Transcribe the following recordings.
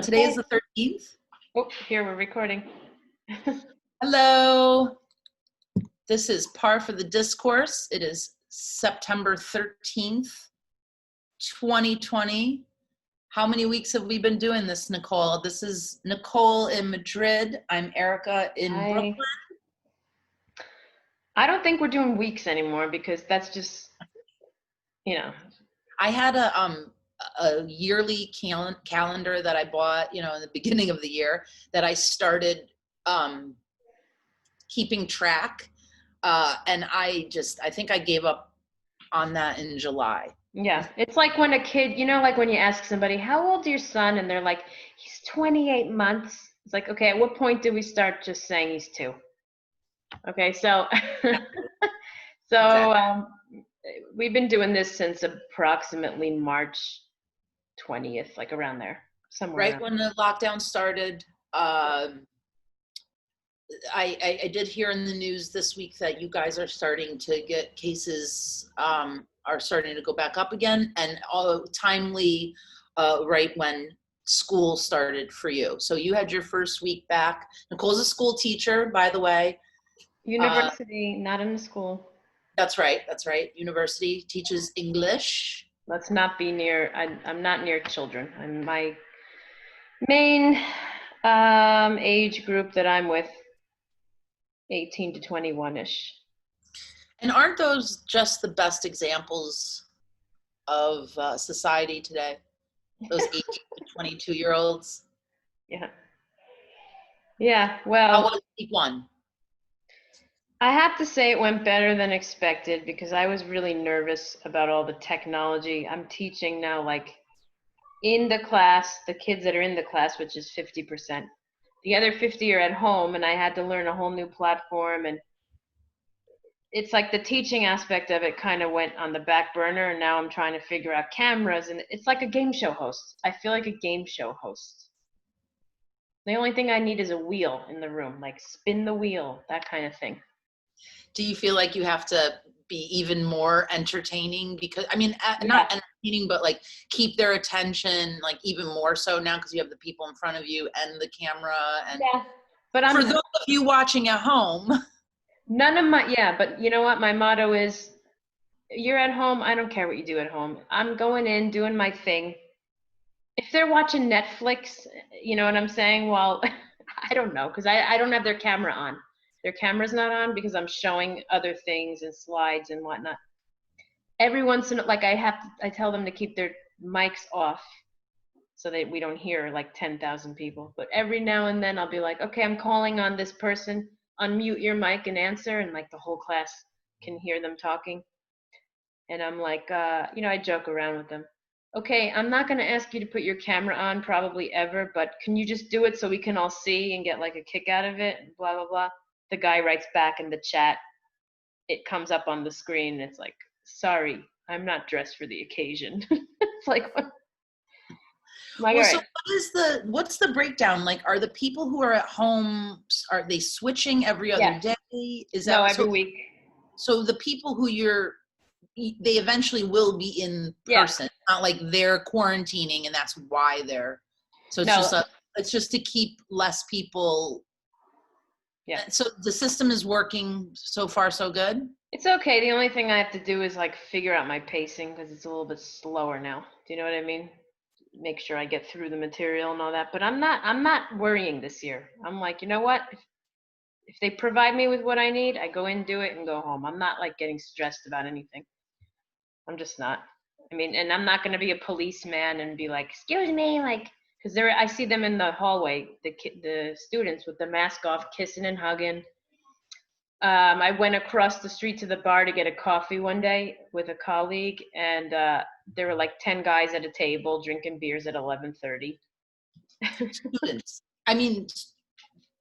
Today is the 13th. Oh, here we're recording. Hello. This is Par for the Discourse. It is September 13th, 2020. How many weeks have we been doing this, Nicole? This is Nicole in Madrid. I'm Erica in Brooklyn. I don't think we're doing weeks anymore because that's just, I had a yearly calendar that I bought, in the beginning of the year that I started keeping track. And I think I gave up on that in July. Yeah, it's like when a kid, like when you ask somebody, how old is your son? And they're like, he's 28 months. It's like, okay, at what point do we start just saying he's 2? Okay, so, we've been doing this since approximately March 20th, like around there, somewhere. Right when the lockdown started, I did hear in the news this week that you guys are starting to get cases are starting to go back up again, and all timely right when school started for you. So you had your first week back. Nicole's a school teacher, by the way. University, not in the school. That's right. University, teaches English. Let's not be near, I'm not near children. My main age group that I'm with, 18 to 21-ish. And aren't those just the best examples of society today? Those 18 to 22-year-olds? Yeah, well. How was week 1? I have to say it went better than expected because I was really nervous about all the technology. I'm teaching now, like, in the class, the kids that are in the class, which is 50%. The other 50 are at home, and I had to learn a whole new platform. And it's like the teaching aspect of it kind of went on the back burner, and now I'm trying to figure out cameras. And it's like a game show host. I feel like a game show host. The only thing I need is a wheel in the room, like spin the wheel, that kind of thing. Do you feel like you have to be even more entertaining? Because, not entertaining, but like keep their attention, like even more so now because you have the people in front of you and the camera. And but for those of you watching at home. But you know what? My motto is, you're at home, I don't care what you do at home. I'm going in, doing my thing. If they're watching Netflix, you know what I'm saying? Well, I don't know, because I don't have their camera on. Their camera's not on because I'm showing other things and slides and whatnot. Every once in a while, I tell them to keep their mics off so that we don't hear like 10,000 people. But every now and then I'll be like, okay, I'm calling on this person, unmute your mic and answer, and like the whole class can hear them talking. And I'm like, I joke around with them. Okay, I'm not going to ask you to put your camera on probably ever, but can you just do it so we can all see and get like a kick out of it, and blah, blah, blah. The guy writes back in the chat. It comes up on the screen, and it's like, sorry, I'm not dressed for the occasion. It's like, what? So what's the breakdown? Like, are the people who are at home, are they switching every other day? Is that every week? So the people who they eventually will be in person. It's not like they're quarantining and that's why they're. So it's just to keep less people. Yeah. So the system is working so far, so good? It's okay. The only thing I have to do is like figure out my pacing because it's a little bit slower now. Do you know what I mean? Make sure I get through the material and all that. But I'm not worrying this year. I'm like, you know what? If they provide me with what I need, I go in, do it, and go home. I'm not like getting stressed about anything. I'm just not. And I'm not going to be a policeman and be like, excuse me, like, because I see them in the hallway, the students with the mask off, kissing and hugging. I went across the street to the bar to get a coffee one day with a colleague, and there were like 10 guys at a table drinking beers at 11:30. Students.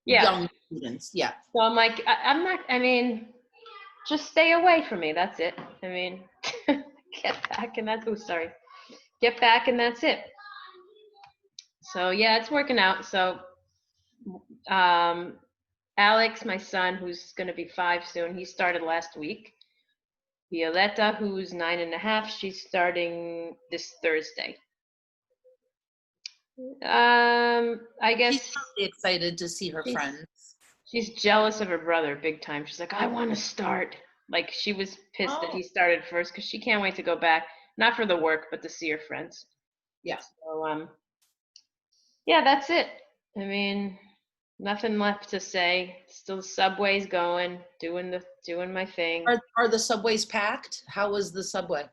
Young students, yeah. So I'm like, I'm not, just stay away from me, that's it. Get back and get back and that's it. So yeah, it's working out. So Alex, my son, who's going to be 5 soon, he started last week. Violetta, who's 9.5, she's starting this Thursday. I She's guess really excited to see her she's friends. she's jealous of her brother big time. She's like, I want to start. Like she was pissed that Oh, he started first because she can't wait to go back, not for the work, but to see her friends. yeah. So yeah, that's it. I mean, nothing left to say. Still the subway's going, doing my thing. Are the subways packed? How was the subway?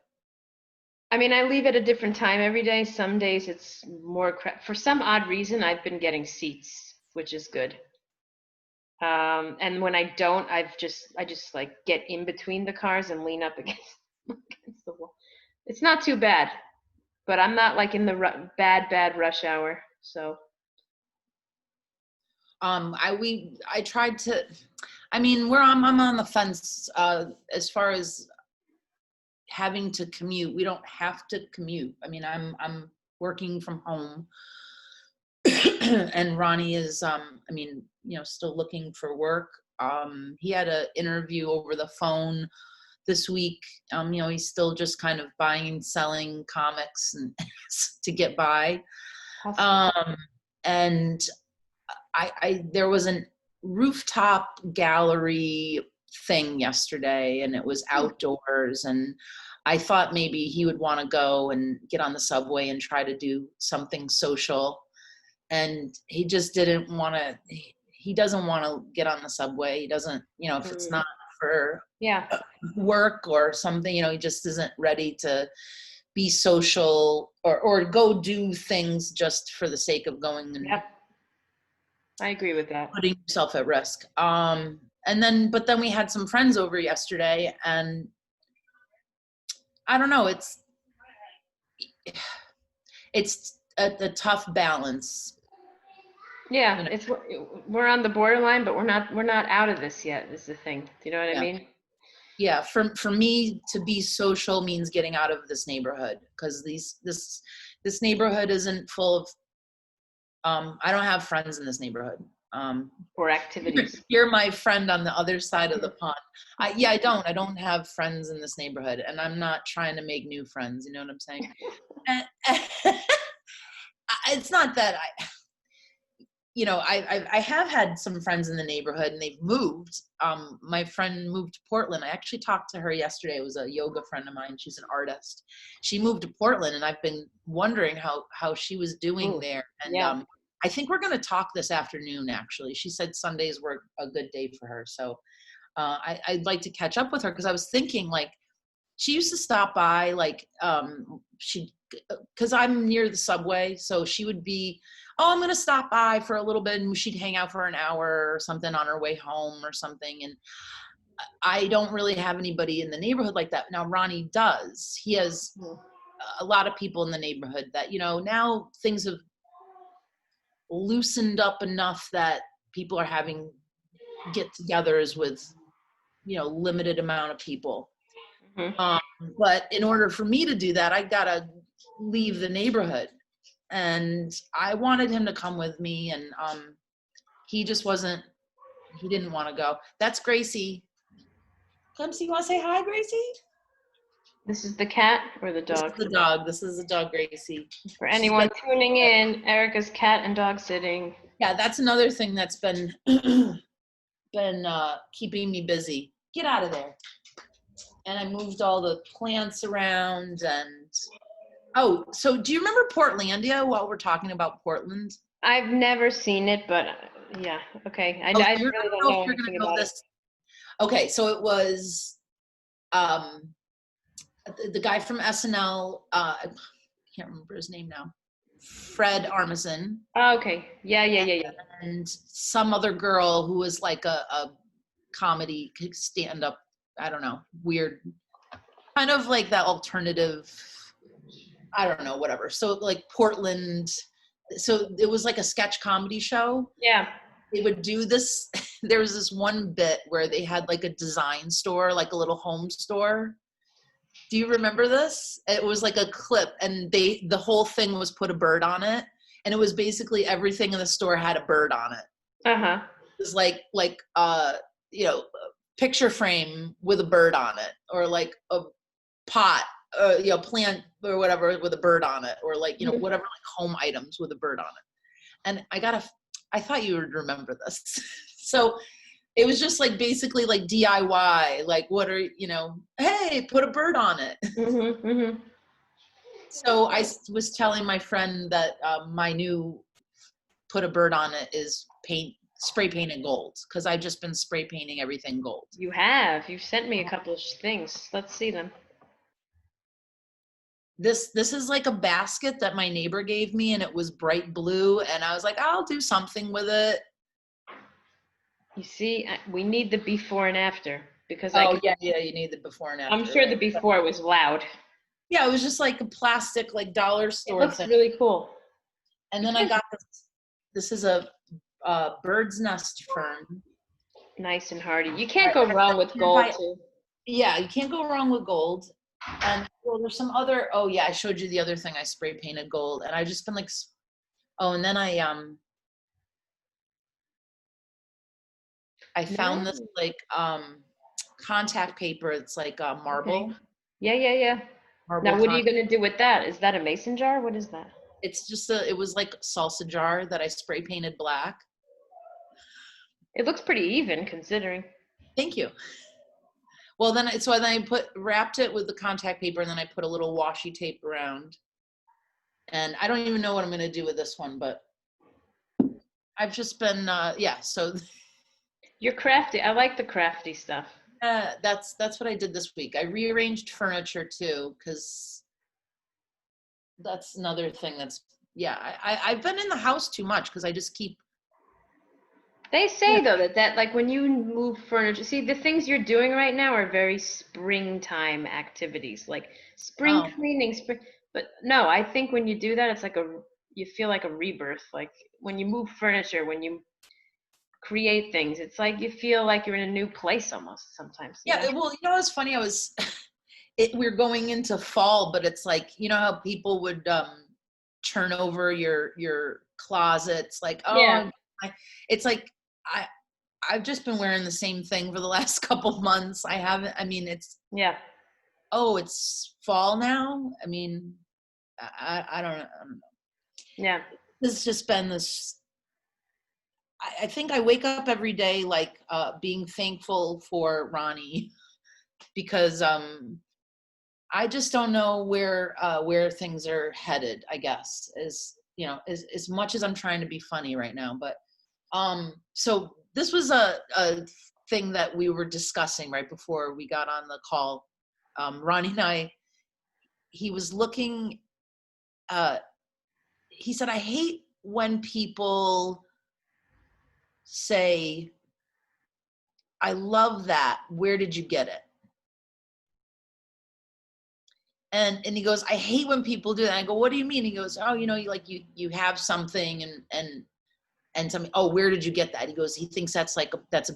I mean, I leave at a different time every day. Some days it's more for some odd reason I've been getting seats, which is good. And when I don't, I just like get in between the cars and lean up against the wall. It's not too bad, but I'm not like in the bad rush hour. So I tried to, I mean, I'm on the fence as far as having to commute. We don't have to commute. I mean, I'm working from home, and Ronnie is, I mean, still looking for work. He had an interview over the phone this week. He's still just kind of buying and selling comics and to get by. And there was a rooftop gallery thing yesterday, and it was outdoors, and I thought maybe he would want to go and get on the subway and try to do something social, and he just didn't want to. He doesn't want to get on the subway. He doesn't, if it's not for yeah, work or something, he just isn't ready to be social or go do things just for the sake of going and yep, I agree with that. putting yourself at risk. But then we had some friends over yesterday, and I don't know, it's a tough balance. Yeah, we're on the borderline, but we're not out of this yet. Is the thing. Do you know what I Yeah. mean? Yeah. For me to be social means getting out of this neighborhood, because this neighborhood isn't full of, I don't have friends in this neighborhood. Or activities. You're my friend on the other side of the pond. I don't have friends in this neighborhood, and I'm not trying to make new friends. You know what I'm saying? And, it's not that I have had some friends in the neighborhood, and they've moved. My friend moved to Portland. I actually talked to her yesterday. It was a yoga friend of mine. She's an artist. She moved to Portland, and I've been wondering how she was doing there. And Yeah. I think we're going to talk this afternoon, actually. She said Sundays were a good day for her. So I'd like to catch up with her, because I was thinking, like, she used to stop by, like, because I'm near the subway, so she would be, I'm going to stop by for a little bit, and she'd hang out for an hour or something on her way home or something. And I don't really have anybody in the neighborhood like that. Now Ronnie does. He has a lot of people in the neighborhood that, now things have loosened up enough that people are having get-togethers with, limited amount of people. But in order for me to do that, I gotta leave the neighborhood, and I wanted him to come with me, and he just wasn't. He didn't want to go. That's Gracie. Come see. You want to say hi, Gracie? This is the cat or the This is dog? the dog. This is the dog, Gracie. For anyone tuning in, Erica's cat and dog sitting. Yeah, that's another thing that's been keeping me busy. Get out of there. And I moved all the plants around, and so do you remember Portlandia, while we're talking about Portland? I've never seen it, but yeah, okay. I really don't know anything about it. Okay, so it was the guy from SNL, I can't remember his name now, Fred Armisen. Oh, okay. Yeah. And some other girl who was like a comedy stand-up, I don't know, weird, kind of like that alternative, I don't know, whatever. So like Portland, so it was like a sketch comedy show. Yeah. They would do this. There was this one bit where they had like a design store, like a little home store. Do you remember this? It was like a clip, and the whole thing was put a bird on it, and it was basically everything in the store had a bird on it. Uh-huh. It was like picture frame with a bird on it, or like a pot plant or whatever with a bird on it, or like, Mhm. whatever, like home items with a bird on it. And I thought you would remember this. So it was just like basically like DIY, like what are, hey, put a bird on it. Mhm. Mhm. So I was telling my friend that my new put a bird on it is spray painted gold, because I've just been spray painting everything gold. You have. You've sent me a couple of things. Let's see them. This is like a basket that my neighbor gave me, and it was bright blue, and I was like, I'll do something with it. You see, we need the before and after because Oh yeah, you need the before and I'm after, sure the right? before was loud. Yeah, it was just like a plastic, like dollar It store looks thing. really cool. And You then I can't. got this. This is a bird's nest fern. Nice and hardy. You can't Right. go wrong with gold too. Yeah, you can't go wrong with gold. And well, there's some other. Oh yeah, I showed you the other thing. I spray painted gold, and I've just been like, oh, and then I found this No. like contact paper. It's like Okay. marble, Yeah, yeah, yeah. marble Now, what are con. you gonna do with that? Is that a mason jar? What is that? It's just it was like salsa jar that I spray painted black. It looks pretty even considering. Thank you. Well, then I wrapped it with the contact paper, and then I put a little washi tape around. And I don't even know what I'm gonna do with this one, but I've just been yeah. So You're crafty. I like the crafty stuff. that's what I did this week. I rearranged furniture too, because that's another thing that's yeah. I've been in the house too much because I just keep They yeah. say though that like when you move furniture, see the things you're doing right now are very springtime activities, like spring Oh cleaning, spring. But no, I think when you do that, it's like you feel like a rebirth. Like when you move furniture, when you create things, it's like you feel like you're in a new place almost sometimes, you know? yeah. Well, it's funny. I was we're going into fall, but it's like how people would turn over your closets, like Yeah, it's like I I've just been wearing the same thing for the last couple months. I haven't. I mean, yeah, it's fall now. I mean, I don't know. I don't know. yeah. This has just been this. I think I wake up every day like being thankful for Ronnie, because I just don't know where things are headed. I guess as much as I'm trying to be funny right now, but so this was a thing that we were discussing right before we got on the call. Ronnie and I, he was looking. He said, "I hate when people say, 'I love that. Where did you get it?'" And he goes, "I hate when people do that." I go, "What do you mean?" He goes, "Oh, you have something and tell me, oh, where did you get that?" He goes, he thinks that's a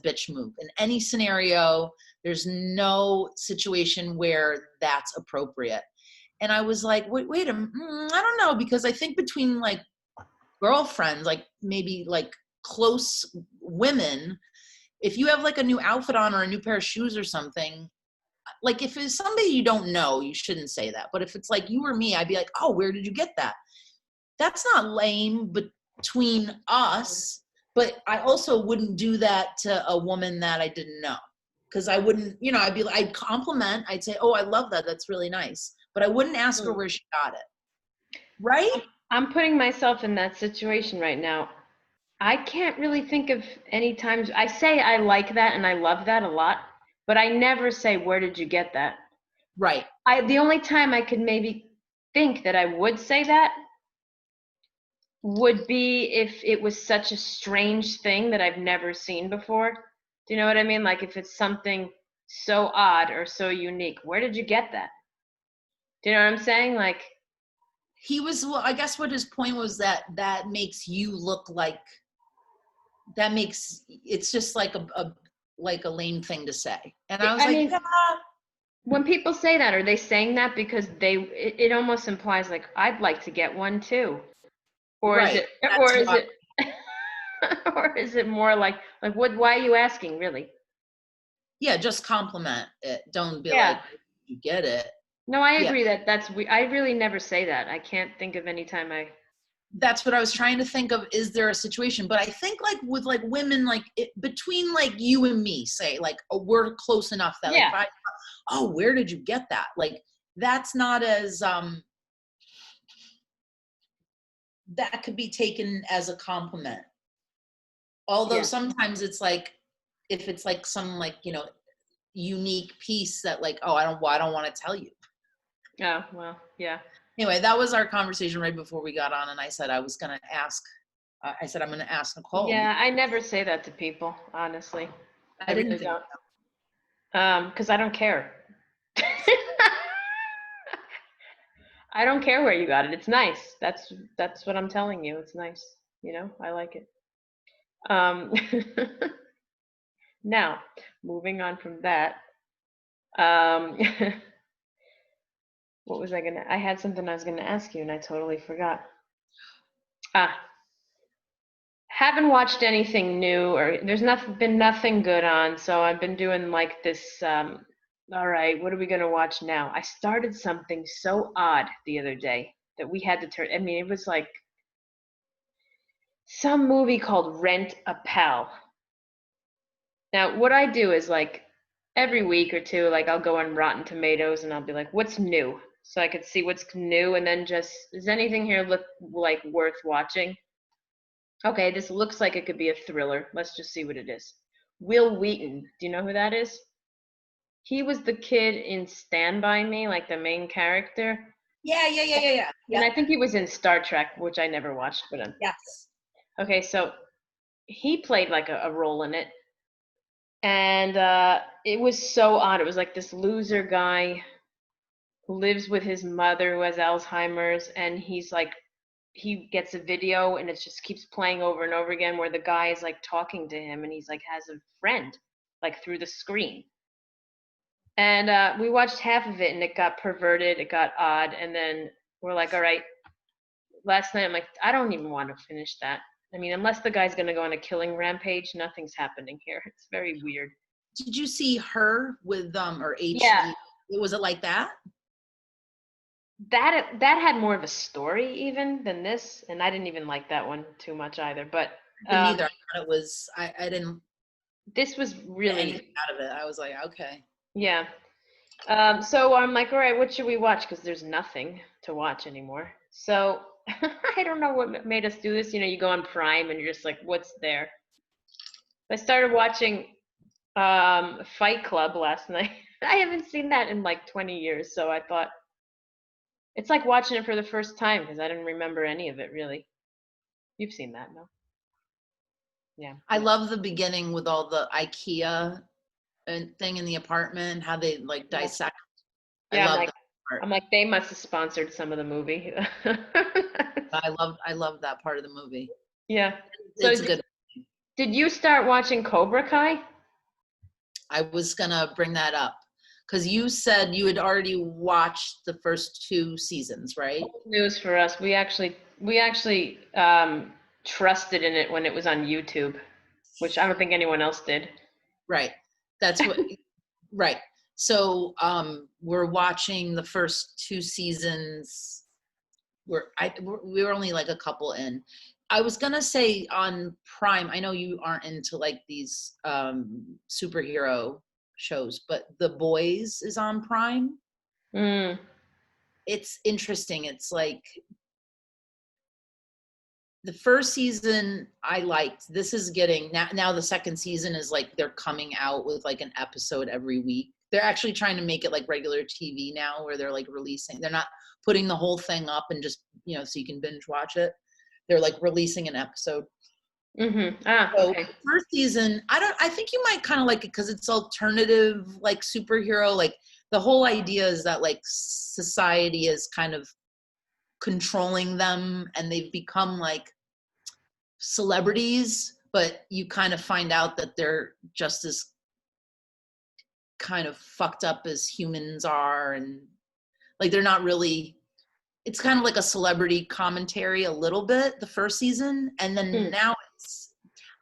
bitch move. In any scenario, there's no situation where that's appropriate. And I was like, wait a minute, I don't know, because I think between like girlfriends, like maybe like close women, if you have like a new outfit on or a new pair of shoes or something, like if it's somebody you don't know, you shouldn't say that. But if it's like you or me, I'd be like, oh, where did you get that? That's not lame between us, but I also wouldn't do that to a woman that I didn't know. Because I wouldn't, I'd compliment, I'd say, oh, I love that. That's really nice. But I wouldn't ask her Mm. where she got it. Right? I'm putting myself in that situation right now. I can't really think of any times I say I like that and I love that a lot, but I never say where did you get that? Right. The only time I could maybe think that I would say that would be if it was such a strange thing that I've never seen before. Do you know what I mean? Like if it's something so odd or so unique. Where did you get that? Do you know what I'm saying? Like Well, I guess what his point was, that makes you look like, it's just like a lame thing to say. And I was I like, mean, yeah. when people say that, are they saying that because it almost implies like I'd like to get one too? Or is Right. it or That's is why. it or is it more like what why are you asking really? Yeah, just compliment it. Don't be Yeah. like, you get it. No, I Yeah. agree I really never say that. I can't think of any time That's what I was trying to think of. Is there a situation? But I think like with like women, like between like you and me, say like, oh, we're close enough that like, yeah. if I, oh, where did you get that? Like, that's not as, that could be taken as a compliment. Although Yeah. sometimes it's like, if it's like some like, unique piece that like, oh, I don't want to tell you. Oh, well, yeah. Anyway, that was our conversation right before we got on, and I said I was going to ask. I said I'm going to ask Nicole. Yeah, I never say that to people, honestly. I I didn't really think. don't. 'Cause I don't care. I don't care where you got it. It's nice. That's what I'm telling you. It's nice. I like it. Um, now, moving on from that, um, I had something I was gonna ask you and I totally forgot. Ah, haven't watched anything new, or there's been nothing good on, so I've been doing like this, all right, what are we gonna watch now? I started something so odd the other day that we had to turn, I mean, it was like some movie called Rent a Pal. Now, what I do is like every week or two, like I'll go on Rotten Tomatoes and I'll be like, what's new? So I could see what's new and then just, does anything here look like worth watching? Okay, this looks like it could be a thriller. Let's just see what it is. Will Wheaton, do you know who that is? He was the kid in Stand By Me, like the main character. Yeah. And Yeah. I think he was in Star Trek, which I never watched, but Yes. okay, so he played like a role in it. And it was so odd. It was like this loser guy who lives with his mother who has Alzheimer's, and he's like, he gets a video and it just keeps playing over and over again where the guy is like talking to him and he's like has a friend like through the screen. And we watched half of it and it got perverted, it got odd, and then we're like, all right, last night I'm like, I don't even want to finish that. I mean, unless the guy's going to go on a killing rampage, nothing's happening here. It's very weird. Did you see Her with or Yeah, HE? Was it like that? that had more of a story even than this, and I didn't even like that one too much either. But I didn't either. I thought it was. I didn't this was get really, anything out of it. I was like, okay. yeah. So I'm like, all right, what should we watch? Because there's nothing to watch anymore. So I don't know what made us do this. You go on Prime and you're just like, what's there? I started watching Fight Club last night. I haven't seen that in like 20 years, so I thought it's like watching it for the first time because I didn't remember any of it really. You've seen that, no? Yeah. I love the beginning with all the IKEA and thing in the apartment, how they like Yeah. dissect. I Yeah, love that part. I'm like they must have sponsored some of the movie. I love that part of the movie. Yeah. So It's a good. did you start watching Cobra Kai? I was gonna bring that up because you said you had already watched the first 2 seasons, right? News for us. We actually trusted in it when it was on YouTube, which I don't think anyone else did. Right. That's what. Right. So we're watching the first 2 seasons. We were only like a couple in. I was gonna say on Prime. I know you aren't into like these superhero shows, but The Boys is on Prime. Mm. It's interesting. It's like the first season I liked. This is getting now the second season is like they're coming out with like an episode every week. They're actually trying to make it like regular TV now where they're like releasing. They're not putting the whole thing up and just, so you can binge watch it. They're like releasing an episode. Mm-hmm. Ah, So okay. first season, I think you might kind of like it because it's alternative like superhero. Like the whole idea is that like society is kind of controlling them and they've become like celebrities, but you kind of find out that they're just as kind of fucked up as humans are, and like they're not really. It's kind of like a celebrity commentary a little bit the first season, and then Hmm. now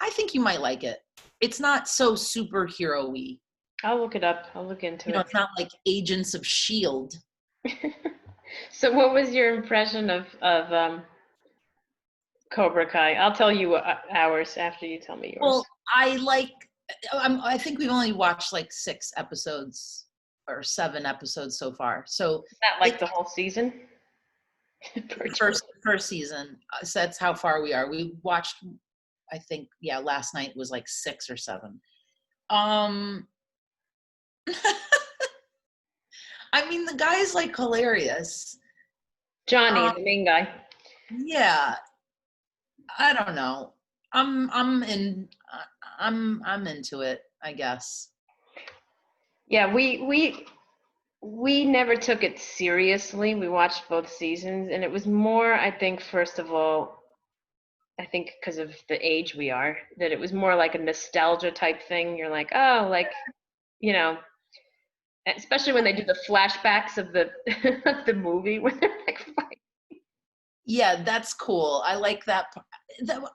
I think you might like it. It's not so superhero-y. I'll look it up. I'll look into it. It's not like Agents of Shield. So what was your impression of Cobra Kai? I'll tell you ours after you tell me yours. Well, I think we've only watched like 6 episodes or 7 episodes so far. So Is that like it, the whole season? first season. So that's how far we are. We watched, I think, last night was like 6 or 7. Um, I mean, the guy's like hilarious. Johnny, the main guy. Yeah, I don't know. I'm into it, I guess. Yeah, we never took it seriously. We watched both seasons, and it was more, I think, first of all, I think because of the age we are, that it was more like a nostalgia type thing. You're like, oh, like, you know, especially when they do the flashbacks of the of the movie when they're like fighting. Yeah, that's cool. I like that.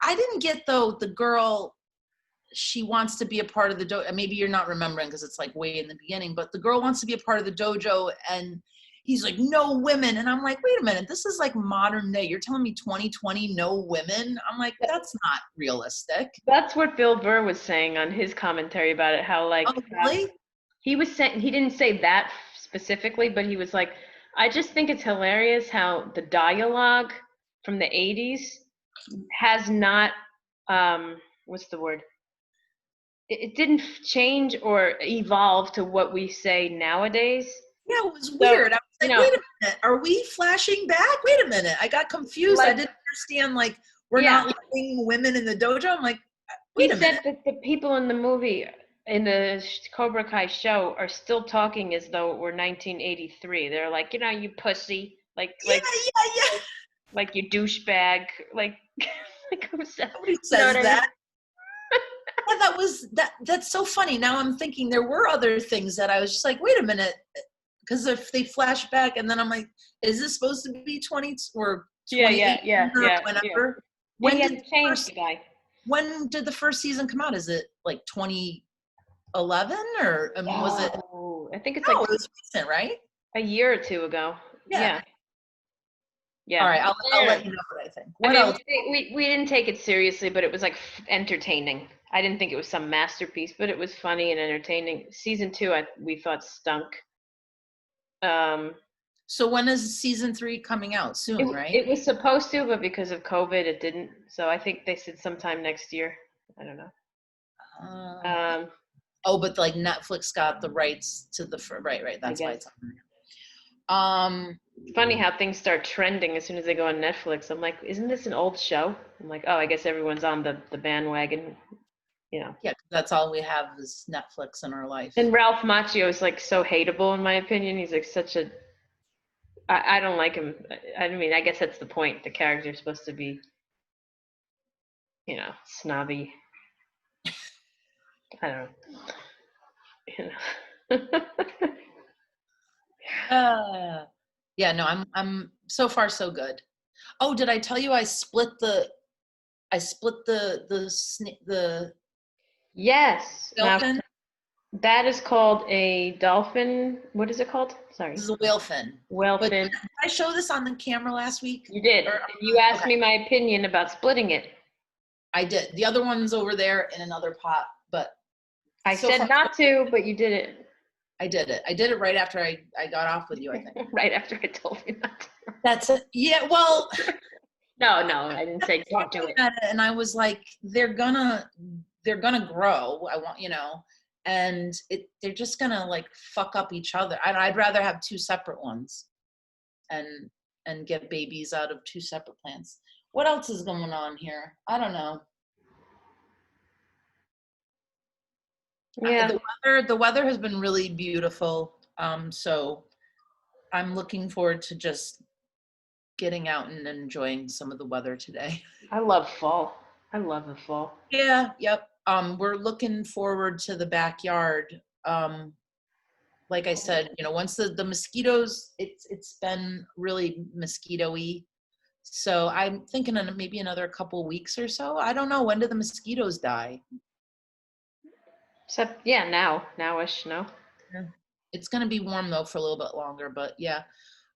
I didn't get though the girl. She wants to be a part of the dojo. Maybe you're not remembering because it's like way in the beginning. But the girl wants to be a part of the dojo, and he's like, "No women." And I'm like, "Wait a minute, this is like modern day. You're telling me 2020, no women?" I'm like, "That's not realistic." That's what Bill Burr was saying on his commentary about it. How like Oh, really? he was saying, he didn't say that specifically, but he was like, I just think it's hilarious how the dialogue from the 80s has not, what's the word? It didn't change or evolve to what we say nowadays. Yeah, it was So, weird. I was you like, know, "Wait a minute, are we flashing back? Wait a minute." I got confused. I like, didn't understand. Like, we're yeah, not letting women in the dojo. I'm like, he "Wait a said minute." that the people in the movie, in the Cobra Kai show, are still talking as though it were 1983. They're like, you pussy, Yeah, yeah, yeah. like you douchebag, like, like who said, Nobody you know what says I mean? that. Yeah, that's so funny. Now I'm thinking there were other things that I was just like, wait a minute, because if they flash back and then I'm like, is this supposed to be 20 or Yeah, 28 yeah, yeah, or yeah, yeah. whenever? Yeah, he When had did to the change first the guy. when did the first season come out? Is it like 2011 or was it? Oh, I think it's No, like it was recent, right? a year or two ago. Yeah. Yeah, All yeah. right, I'll let you know what I think. I What mean, else? we didn't take it seriously, but it was like entertaining. I didn't think it was some masterpiece, but it was funny and entertaining. Season 2, we thought stunk. Um, So when is season 3 coming out? it Soon, right? it was supposed to, but because of COVID, it didn't. So I think they said sometime next year. I don't know. Uh, Um, oh, but like Netflix got the rights to right. I That's why guess. it's on there. It's funny how things start trending as soon as they go on Netflix. I'm like, isn't this an old show? I'm like, oh, I guess everyone's on the bandwagon, you know. Yeah, 'cause that's all we have is Netflix in our life. And Ralph Macchio is like so hateable in my opinion. He's like such a, I don't like him. I mean, I guess that's the point. The character's supposed to be, snobby. I don't know. Yeah, no, I'm so far so good. Oh, did I tell you I split the Yes. Now whale fin? that is called a dolphin. What is it called? This Sorry. is a whale fin. Whale But fin. did I show this on the camera last week? You did. Or You asked okay, me my opinion about splitting it. I did. The other one's over there in another pot, but I so far said not to, but you did it. I did it. I did it right after I got off with you, I think. Right after I told you not to. That's it. Yeah, well, No, I didn't say don't do looking it. at it and I was like, they're gonna grow. I want, and they're just gonna like fuck up each other. I'd rather have 2 separate ones and get babies out of 2 separate plants. What else is going on here? I don't know. Yeah, The weather has been really beautiful. So I'm looking forward to just getting out and enjoying some of the weather today. I love fall. I love the fall. Yeah, yep. We're looking forward to the backyard. Like I said, once the mosquitoes, it's been really mosquito-y. So I'm thinking in maybe another couple weeks or so. I don't know, when do the mosquitoes die? Except, yeah, nowish, no. Yeah. It's gonna be warm though for a little bit longer, but yeah.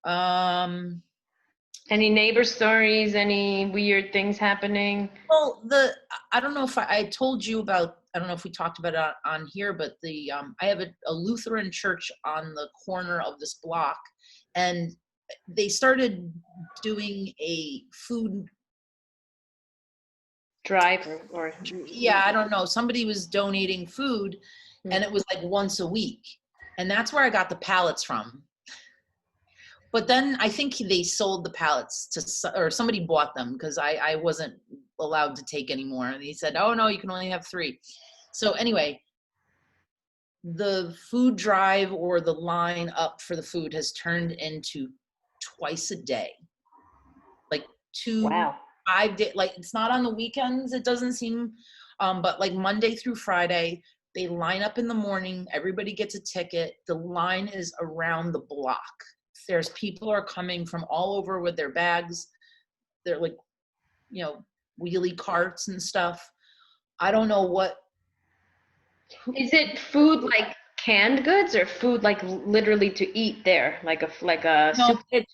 Any neighbor stories? Any weird things happening? Well, I don't know if I told you about, I don't know if we talked about it on here, but I have a Lutheran church on the corner of this block, and they started doing a food Drive or yeah, I don't know. Somebody was donating food, and it was like once a week. And that's where I got the pallets from. But then I think they sold the pallets or somebody bought them because I wasn't allowed to take anymore. And he said, oh, no, you can only have 3. So anyway, the food drive or the line up for the food has turned into twice a day. Like 2, wow. 5 days. Like it's not on the weekends, it doesn't seem, but like Monday through Friday, they line up in the morning. Everybody gets a ticket. The line is around the block. There's people are coming from all over with their bags. They're like, wheelie carts and stuff. I don't know what. Is it food like canned goods or food like literally to eat there, like a No, soup?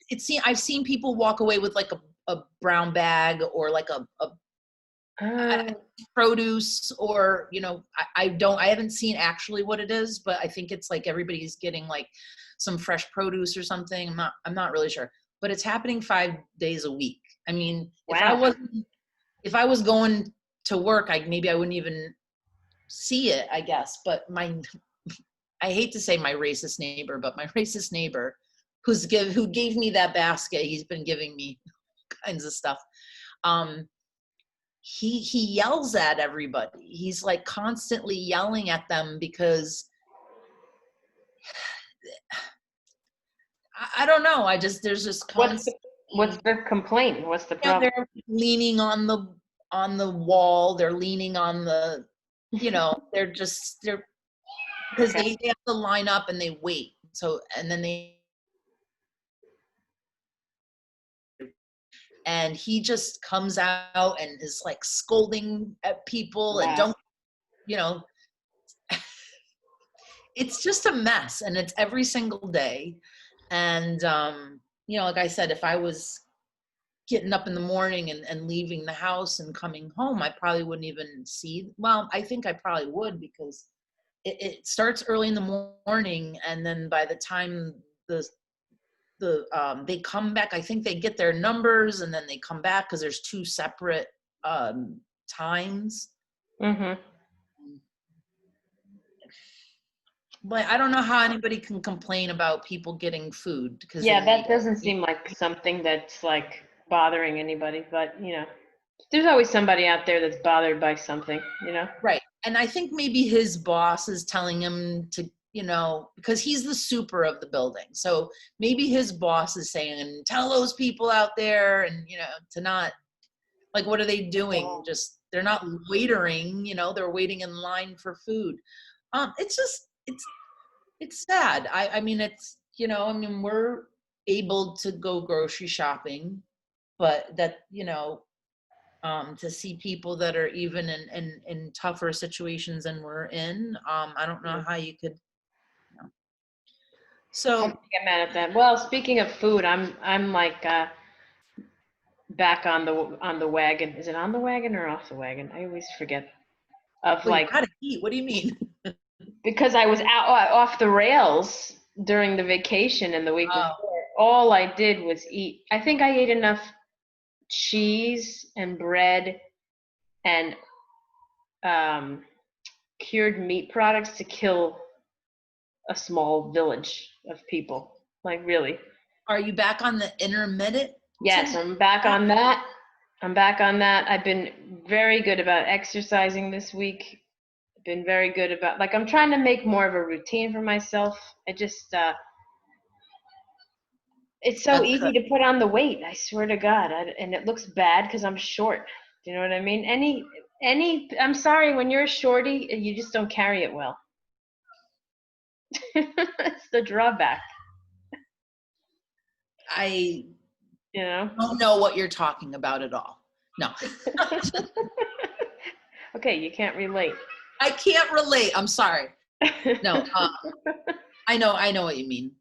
I've seen people walk away with like a brown bag or like a produce, or I haven't seen actually what it is, but I think it's like everybody's getting like some fresh produce or something. I'm not really sure, but it's happening 5 days a week. I mean, Wow. if I was going to work, maybe I wouldn't even see it, I guess. But I hate to say my racist neighbor, but my racist neighbor who gave me that basket, he's been giving me kinds of stuff. He yells at everybody. He's like constantly yelling at them because I don't know. There's just constant. What's the complaint? What's the problem? They're leaning on the wall. They're leaning on the, they're because Okay. they have to line up and they wait. So, and then and he just comes out and is like scolding at people and Wow. don't, it's just a mess, and it's every single day. And, like I said, if I was getting up in the morning and leaving the house and coming home, I probably wouldn't even see. Well, I think I probably would, because it starts early in the morning, and then by the time they come back, I think they get their numbers and then they come back because there's 2 separate times. Mm-hmm. But I don't know how anybody can complain about people getting food because Yeah, that doesn't seem like something that's like bothering anybody, but there's always somebody out there that's bothered by something, Right. And I think maybe his boss is telling him to, because he's the super of the building. So maybe his boss is saying, tell those people out there, and, to not, like, what are they doing? Just, they're not waitering, they're waiting in line for food. It's just, it's sad. I mean, we're able to go grocery shopping, but that, to see people that are even in tougher situations than we're in, I don't know how you could. So Get mad at that. Well, speaking of food, I'm like back on the wagon. Is it on the wagon or off the wagon? I always forget. Of well, you like, gotta eat. What do you mean? because I was out off the rails during the vacation and the week Oh, before. All I did was eat. I think I ate enough cheese and bread and cured meat products to kill a small village of people. Like, really. are you back on the intermittent? Yes, I'm back on that. I've been very good about exercising this week. I've been very good about, like, I'm trying to make more of a routine for myself. I just, it's so That's easy good. to put on the weight. I swear to God. And it looks bad because I'm short. Do you know what I mean? I'm sorry, when you're a shorty, you just don't carry it well. It's the drawback, I you know? don't know what you're talking about at all. No. Okay, you can't relate. I can't relate. I'm sorry. No, I know what you mean.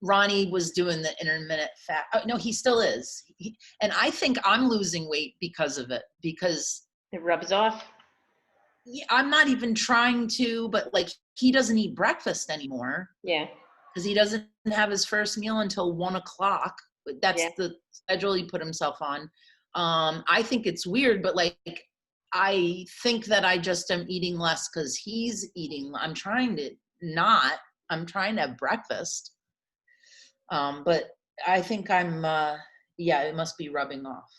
Ronnie was doing the intermittent fast. Oh, no, he still is. And I think I'm losing weight because of it, because It rubs off. I'm not even trying to, but like he doesn't eat breakfast anymore. Yeah. Because he doesn't have his first meal until 1:00. That's Yeah. the schedule he put himself on. I think it's weird, but like I think that I just am eating less because he's eating. I'm trying to not. I'm trying to have breakfast. But I think I'm. Yeah, it must be rubbing off.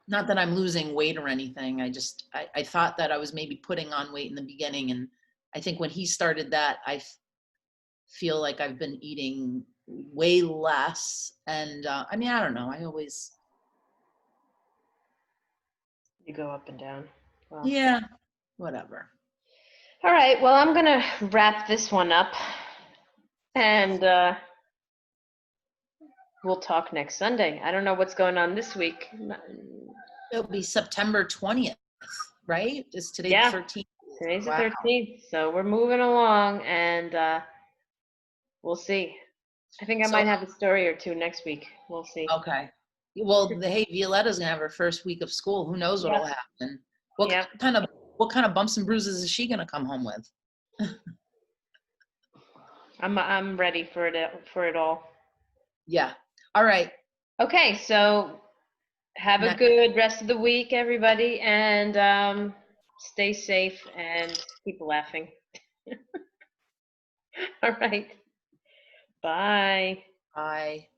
Not that I'm losing weight or anything. I thought that I was maybe putting on weight in the beginning, and I think when he started that, I feel like I've been eating way less. And I mean, I don't know. You go up and down. Well. Yeah, whatever. All right. Well, I'm going to wrap this one up. And we'll talk next Sunday. I don't know what's going on this week. It'll be September 20th, right? Is today Yeah. the 13th? Today's the Wow. 13th. So we're moving along, and we'll see. I think I might have a story or two next week. We'll see. Okay. Well, hey, Violetta's gonna have her first week of school. Who knows what'll happen? What kind of bumps and bruises is she gonna come home with? I'm ready for it all. Yeah. All right. Okay, so have a good rest of the week, everybody, and stay safe and keep laughing. All right. Bye. Bye.